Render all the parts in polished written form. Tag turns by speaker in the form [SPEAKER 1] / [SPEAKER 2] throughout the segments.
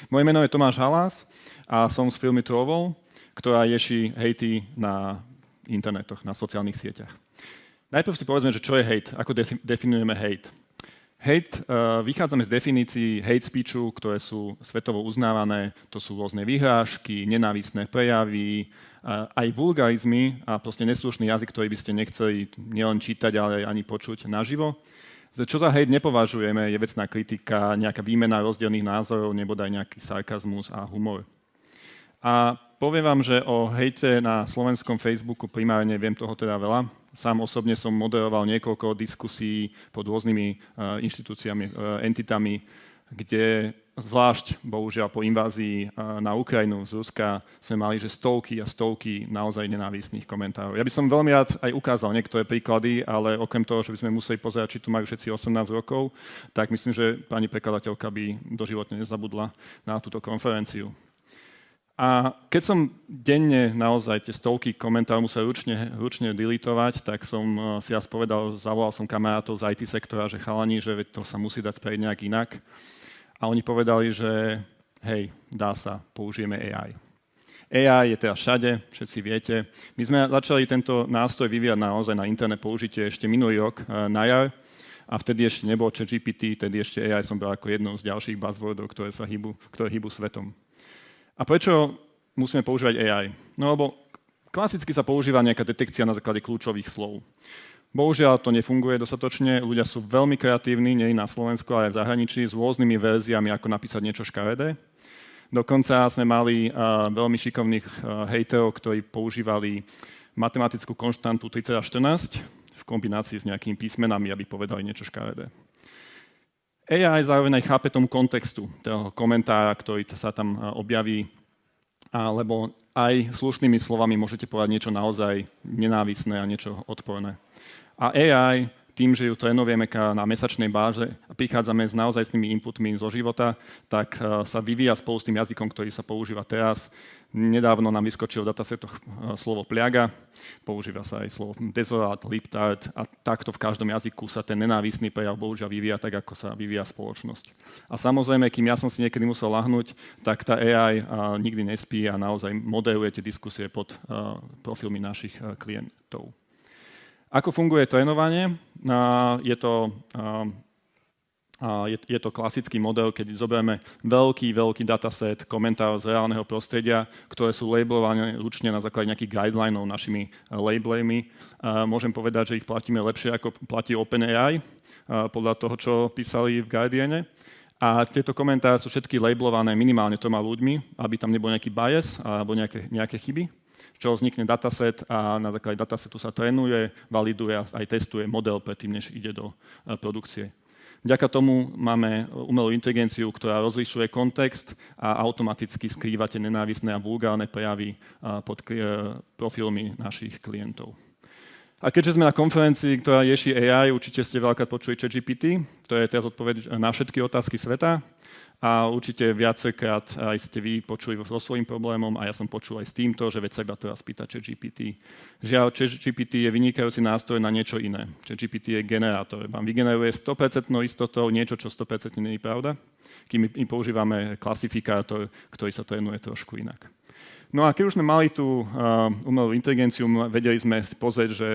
[SPEAKER 1] Moje meno je Tomáš Halás a som z firmy Trovol, ktorá rieši hejty na internetoch, na sociálnych sieťach. Najprv si povedzme, že čo je hejt, ako definujeme hejt. Hejt, vychádzame z definícií hate speechu, ktoré sú svetovo uznávané, to sú rôzne vyhrážky, nenávistné prejavy, aj vulgarizmy a proste neslušný jazyk, ktorý by ste nechceli nielen čítať, ale ani počuť naživo. Čo za hejt nepovažujeme, je vecná kritika, nejaká výmena rozdielných názorov, nebodaj nejaký sarkazmus a humor. A poviem vám, že o hejte na slovenskom Facebooku primárne viem toho teda veľa. Sám osobne som moderoval niekoľko diskusí pod rôznymi inštitúciami, entitami, kde zvlášť, bohužiaľ, po invázii na Ukrajinu z Ruska sme mali, že stovky a stovky naozaj nenávistných komentárov. Ja by som veľmi rád aj ukázal niektoré príklady, ale okrem toho, že by sme museli pozerať, či tu majú všetci 18 rokov, tak myslím, že pani prekladateľka by doživotne nezabudla na túto konferenciu. A keď som denne naozaj tie stovky komentárov musel ručne deletovať, tak som si raz povedal, zavolal som kamarátov z IT sektora, že chalani, že to sa musí dať spraviť nejak inak. A oni povedali, že hej, dá sa, použijeme AI. AI je teraz všade, všetci viete. My sme začali tento nástroj vyvíjať naozaj na interné použitie ešte minulý rok na jar. A vtedy ešte nebol ChatGPT, vtedy ešte AI som bol ako jednou z ďalších buzzwordov, ktoré hýbu svetom. A prečo musíme používať AI? No lebo klasicky sa používa nejaká detekcia na základe kľúčových slov. Bohužiaľ to nefunguje dostatočne, ľudia sú veľmi kreatívni, nie na Slovensku, ale aj v zahraničí, s rôznymi verziami, ako napísať niečo škaredé. Dokonca sme mali veľmi šikovných hejterov, ktorí používali matematickú konštantu 3014 v kombinácii s nejakými písmenami, aby povedali niečo škaredé. AI zároveň aj chápe tomu kontextu toho komentára, ktorý sa tam objaví, alebo aj slušnými slovami môžete povedať niečo naozaj nenávisné a niečo odporné. A AI, tým, že ju trénujeme na mesačnej báze a prichádzame s naozajstnými inputmi zo života, tak sa vyvíja spolu s tým jazykom, ktorý sa používa teraz. Nedávno nám vyskočilo v datasetoch slovo pliaga, používa sa aj slovo dezolát, liptard a takto v každom jazyku sa ten nenávistný prejav bohužiaľ vyvíja tak, ako sa vyvíja spoločnosť. A samozrejme, kým ja som si niekedy musel lahnúť, tak tá AI nikdy nespí a naozaj moderuje tie diskusie pod profilmi našich klientov. Ako funguje trénovanie? Je to klasický model, keď zoberieme veľký dataset komentárov z reálneho prostredia, ktoré sú labelované ručne na základe nejakých guidelinov našimi labelmi. Môžem povedať, že ich platíme lepšie, ako platí OpenAI, podľa toho, čo písali v Guardiane. A tieto komentáre sú všetky labelované minimálne 3 ľuďmi, aby tam nebol nejaký bias alebo nejaké chyby. Čo vznikne dataset a na základe datasetu sa trénuje, validuje a aj testuje model predtým, než ide do produkcie. Vďaka tomu máme umelú inteligenciu, ktorá rozlišuje kontext a automaticky skrýva tie nenávistné a vulgárne prejavy pod profilmi našich klientov. A keďže sme na konferencii, ktorá rieši AI, určite ste veľakrát počuli ChatGPT, to je teraz odpoveď na všetky otázky sveta. A určite viacejkrát aj ste vy počuli so svojím problémom a ja som počul aj s týmto, že veď sa iba teraz pýta ChatGPT. Žiaľ, ChatGPT je vynikajúci nástroj na niečo iné. ChatGPT je generátor. Vám vygeneruje 100% istotou niečo, čo 100% nie je pravda, kým my používame klasifikátor, ktorý sa trénuje trošku inak. No a keď už sme mali tú umelú inteligenciu, vedeli sme pozrieť, že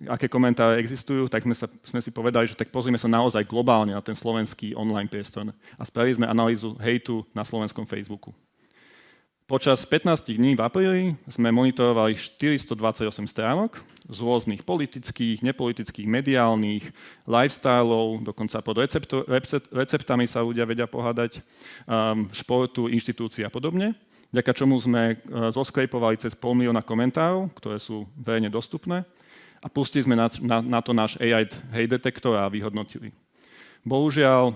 [SPEAKER 1] aké komentáre existujú, tak sme si povedali, že tak pozrieme sa naozaj globálne na ten slovenský online priestor a spravili sme analýzu hejtu na slovenskom Facebooku. Počas 15 dní v apríli sme monitorovali 428 stránok z rôznych politických, nepolitických, mediálnych, lifestyleov, dokonca pod receptami sa ľudia vedia pohádať, športu, inštitúcií a podobne, vďaka čomu sme zoskrejpovali cez 500 000 komentárov, ktoré sú verejne dostupné, a pustili sme na to náš AI hate detektor a vyhodnotili. Bohužiaľ,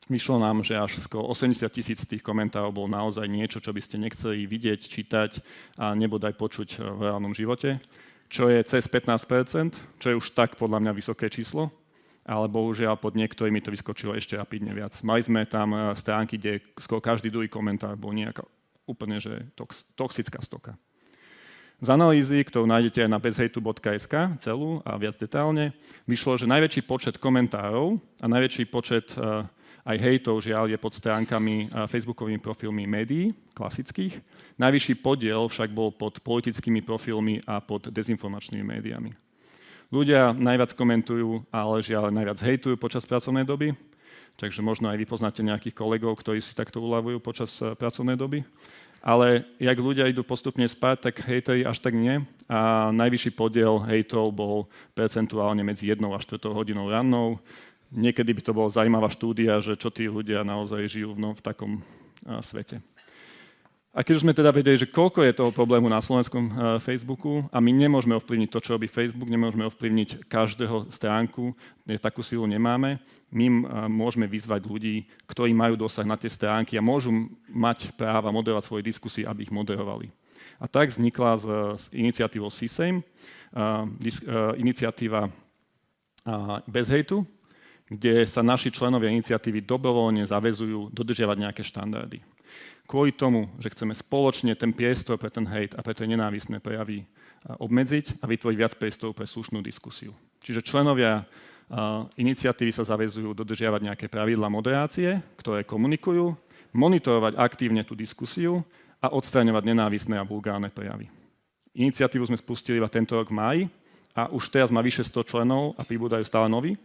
[SPEAKER 1] vyšlo nám, že až skoro 80 000 tých komentárov bolo naozaj niečo, čo by ste nechceli vidieť, čítať a nebodaj počuť v reálnom živote, čo je cez 15%, čo je už tak podľa mňa vysoké číslo, ale bohužiaľ pod niektorými to vyskočilo ešte rapidne viac. Mali sme tam stránky, kde skoro každý druhý komentár bol nejaká úplne že toxická stoka. Z analýzy, ktorú nájdete aj na bezhejtu.sk celú a viac detailne, vyšlo, že najväčší počet komentárov a najväčší počet aj hejtov, žiaľ, je pod stránkami facebookovými profilmi médií, klasických. Najvyšší podiel však bol pod politickými profilmi a pod dezinformačnými médiami. Ľudia najviac komentujú, ale žiaľ najviac hejtujú počas pracovnej doby, takže možno aj vy poznáte nejakých kolegov, ktorí si takto uľavujú počas pracovnej doby. Ale jak ľudia idú postupne spať, tak hejteri až tak nie. A najvyšší podiel hejtov bol percentuálne medzi 1 a 4 hodinou rannou. Niekedy by to bola zaujímavá štúdia, že čo tí ľudia naozaj žijú v takom svete. A keď už sme teda vedeli, že koľko je toho problému na slovenskom Facebooku a my nemôžeme ovplyvniť to, čo robí Facebook, nemôžeme ovplyvniť každého stránku, takú silu nemáme, my môžeme vyzvať ľudí, ktorí majú dosah na tie stránky a môžu mať práva moderovať svoje diskusie, aby ich moderovali. A tak vznikla s iniciatívou CSAME, iniciatíva bez hejtu, kde sa naši členovia iniciatívy dobrovoľne zaväzujú dodržiavať nejaké štandardy. Kvôli tomu, že chceme spoločne ten priestor pre ten hejt a pre tie nenávistné prejavy obmedziť a vytvoriť viac priestoru pre slušnú diskusiu. Čiže členovia iniciatívy sa zaväzujú dodržiavať nejaké pravidlá moderácie, ktoré komunikujú, monitorovať aktívne tú diskusiu a odstraňovať nenávistné a vulgárne prejavy. Iniciatívu sme spustili iba tento rok v máji a už teraz má vyše 100 členov a pribúdajú stále noví.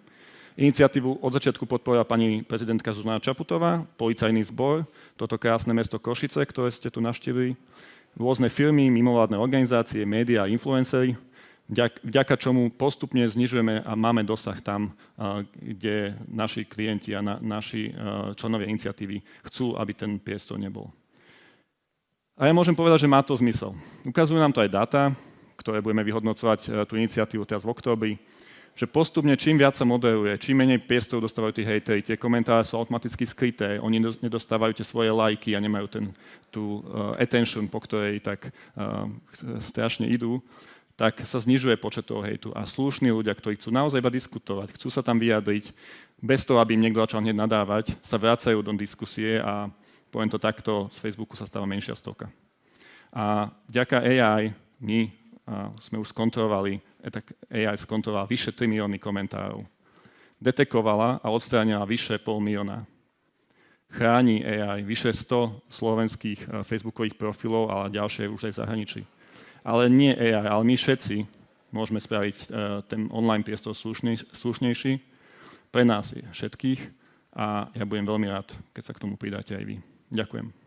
[SPEAKER 1] Iniciatívu od začiatku podporila pani prezidentka Zuzana Čaputová, policajný zbor, toto krásne mesto Košice, ktoré ste tu navštívili, rôzne firmy, mimovládne organizácie, médiá a influenceri, vďaka čomu postupne znižujeme a máme dosah tam, kde naši klienti a naši členovia iniciatívy chcú, aby ten priestor nebol. A ja môžem povedať, že má to zmysel. Ukazujú nám to aj dáta, ktoré budeme vyhodnocovať tú iniciatívu teraz v októbri, že postupne čím viac sa moderuje, čím menej priestorov dostávajú tí hejteri, tie komentáre sú automaticky skryté, oni nedostávajú tie svoje lajky a nemajú tú attention, po ktorej tak strašne idú, tak sa znižuje počet toho hejtu. A slušní ľudia, ktorí chcú naozaj iba diskutovať, chcú sa tam vyjadriť, bez toho, aby im niekto začal hneď nadávať, sa vracajú do diskusie a poviem to takto, z Facebooku sa stáva menšia stovka. A vďaka AI my sme už skontrolovali, tak AI skontrolovala vyše 3 milióny komentárov. Detekovala a odstránila vyše 500 000. Chráni AI vyše 100 slovenských facebookových profilov, ale ďalšie už aj v zahraničí. Ale nie AI, ale my všetci môžeme spraviť ten online priestor slušnejší pre nás všetkých a ja budem veľmi rád, keď sa k tomu pridáte aj vy. Ďakujem.